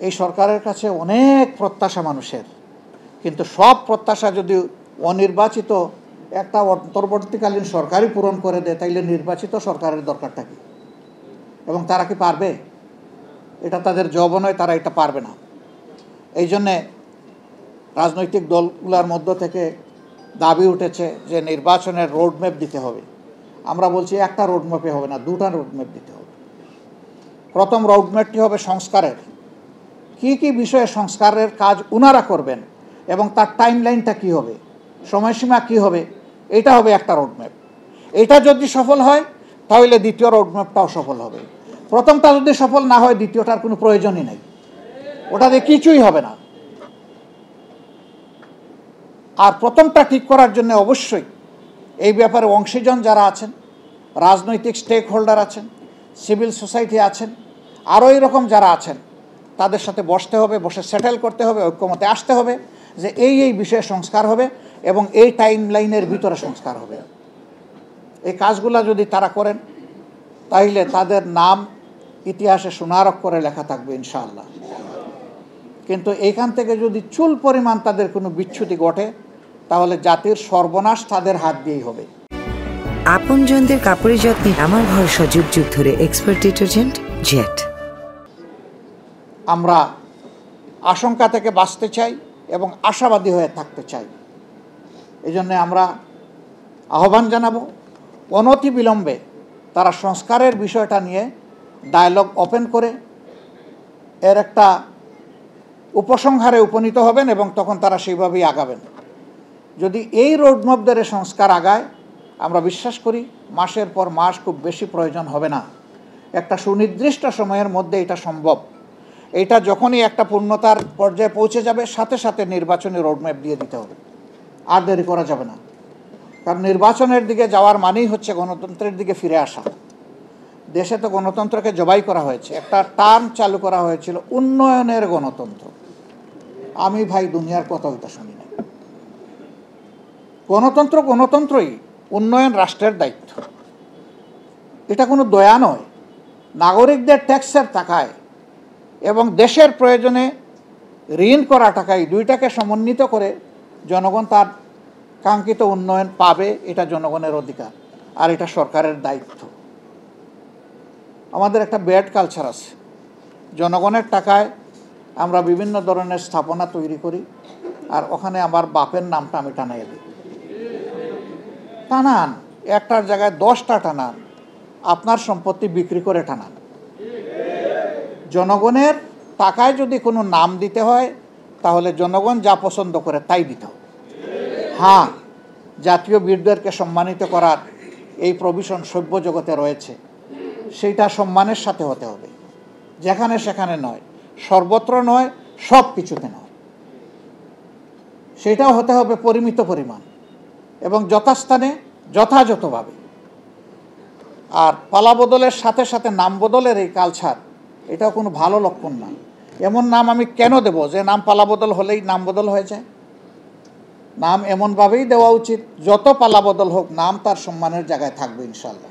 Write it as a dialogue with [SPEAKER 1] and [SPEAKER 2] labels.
[SPEAKER 1] এই সরকারের কাছে অনেক প্রত্যাশা মানুষের, কিন্তু সব প্রত্যাশা যদি অনির্বাচিত একটা অন্তর্বর্তীকালীন সরকারই পূরণ করে দেয়, তাইলে নির্বাচিত সরকারের দরকারটা কি? এবং তারা কি পারবে? এটা তাদের জব নয়, তারা এটা পারবে না। এই জন্যে রাজনৈতিক দলগুলোর মধ্য থেকে দাবি উঠেছে যে নির্বাচনের রোডম্যাপ দিতে হবে। আমরা বলছি একটা রোডম্যাপে হবে না, দুটা রোডম্যাপ দিতে হবে। প্রথম রোডম্যাপটি হবে সংস্কারের, কি কি বিষয়ে সংস্কারের কাজ উনারা করবেন এবং তার টাইমলাইনটা কি হবে, সময়সীমা কি হবে, এটা হবে একটা রোডম্যাপ। এটা যদি সফল হয় তাহলে দ্বিতীয় রোডম্যাপটাও সফল হবে। প্রথমটা যদি সফল না হয় দ্বিতীয়টার কোনো প্রয়োজনই নেই, ওটাতে কিছুই হবে না। আর প্রথমটা ঠিক করার জন্য অবশ্যই এই ব্যাপারে অংশীজন যারা আছেন, রাজনৈতিক স্টেক হোল্ডার আছেন, সিভিল সোসাইটি আছেন, আরও এরকম যারা আছেন, তাদের সাথে বসতে হবে, বসে সেটেল করতে হবে, ঐক্যমতে আসতে হবে যে এই বিষয়ে সংস্কার হবে এবং এই টাইম লাইনের ভিতরে সংস্কার হবে। এই কাজগুলো যদি তারা করেন তাইলে তাদের নাম ইতিহাসে সোনার অক্ষরে লেখা থাকবে ইনশাআল্লাহ। কিন্তু এইখান থেকে যদি চুল পরিমাণ তাদের কোনো বিচ্যুতি ঘটে তাহলে জাতির সর্বনাশ তাদের হাত দিয়েই হবে।
[SPEAKER 2] আপনজনদের কাপড়ের যত্নে আমার ভরসা, যুগ যুগ ধরে এক্সপার্ট ডিটারজেন্ট জেট।
[SPEAKER 1] আমরা আশঙ্কা থেকে বাঁচতে চাই এবং আশাবাদী হয়ে থাকতে চাই। এই জন্যে আমরা আহ্বান জানাবো অনতি বিলম্বে তারা সংস্কারের বিষয়টা নিয়ে ডায়ালগ ওপেন করে এর একটা উপসংহারে উপনীত হবেন এবং তখন তারা সেইভাবেই আগাবেন। যদি এই রোডম্যাপ ধরে সংস্কার আগায়, আমরা বিশ্বাস করি মাসের পর মাস খুব বেশি প্রয়োজন হবে না, একটা সুনির্দিষ্ট সময়ের মধ্যে এটা সম্ভব। এটা যখনই একটা পূর্ণতার পর্যায়ে পৌঁছে যাবে সাথে সাথে নির্বাচনী রোডম্যাপ দিয়ে দিতে হবে, আর দেরি করা যাবে না। কারণ নির্বাচনের দিকে যাওয়ার মানেই হচ্ছে গণতন্ত্রের দিকে ফিরে আসা। দেশে তো গণতন্ত্রকে জবাই করা হয়েছে, একটা টার্ম চালু করা হয়েছিল উন্নয়নের গণতন্ত্র। আমি ভাই দুনিয়ার কথা ওইটা শুনি না। গণতন্ত্র গণতন্ত্রই, উন্নয়ন রাষ্ট্রের দায়িত্ব। এটা কোনো দয়া নয়। নাগরিকদের ট্যাক্সের টাকায় এবং দেশের প্রয়োজনে ঋণ করা টাকায় দুইটাকে সমন্বিত করে জনগণ তার কাঙ্ক্ষিত উন্নয়ন পাবে, এটা জনগণের অধিকার আর এটা সরকারের দায়িত্ব। আমাদের একটা ব্যাড কালচার আছে, জনগণের টাকায় আমরা বিভিন্ন ধরনের স্থাপনা তৈরি করি আর ওখানে আমার বাপের নামটা আমি টানাই দিই। টানান, একটার জায়গায় 10টা টানান, আপনার সম্পত্তি বিক্রি করে টানান। জনগণের টাকায় যদি কোনো নাম দিতে হয় তাহলে জনগণ যা পছন্দ করে তাই দিতে হবে। হ্যাঁ, জাতীয় বীরদেরকে সম্মানিত করার এই প্রভিশন সভ্য জগতে রয়েছে, সেইটা সম্মানের সাথে হতে হবে, যেখানে সেখানে নয়, সর্বত্র নয়, সব কিছুতে নয়। সেটাও হতে হবে পরিমিত পরিমাণ এবং যথাস্থানে যথাযথভাবে। আর পালা বদলের সাথে সাথে নাম বদলের এই কালচার, এটাও কোনো ভালো লক্ষণ না। এমন নাম আমি কেন দেব যে নাম পালা বদল হলেই নাম বদল হয়ে যায়? নাম এমনভাবেই দেওয়া উচিত যত পালা বদল হোক নাম তার সম্মানের জায়গায় থাকবে ইনশাআল্লাহ।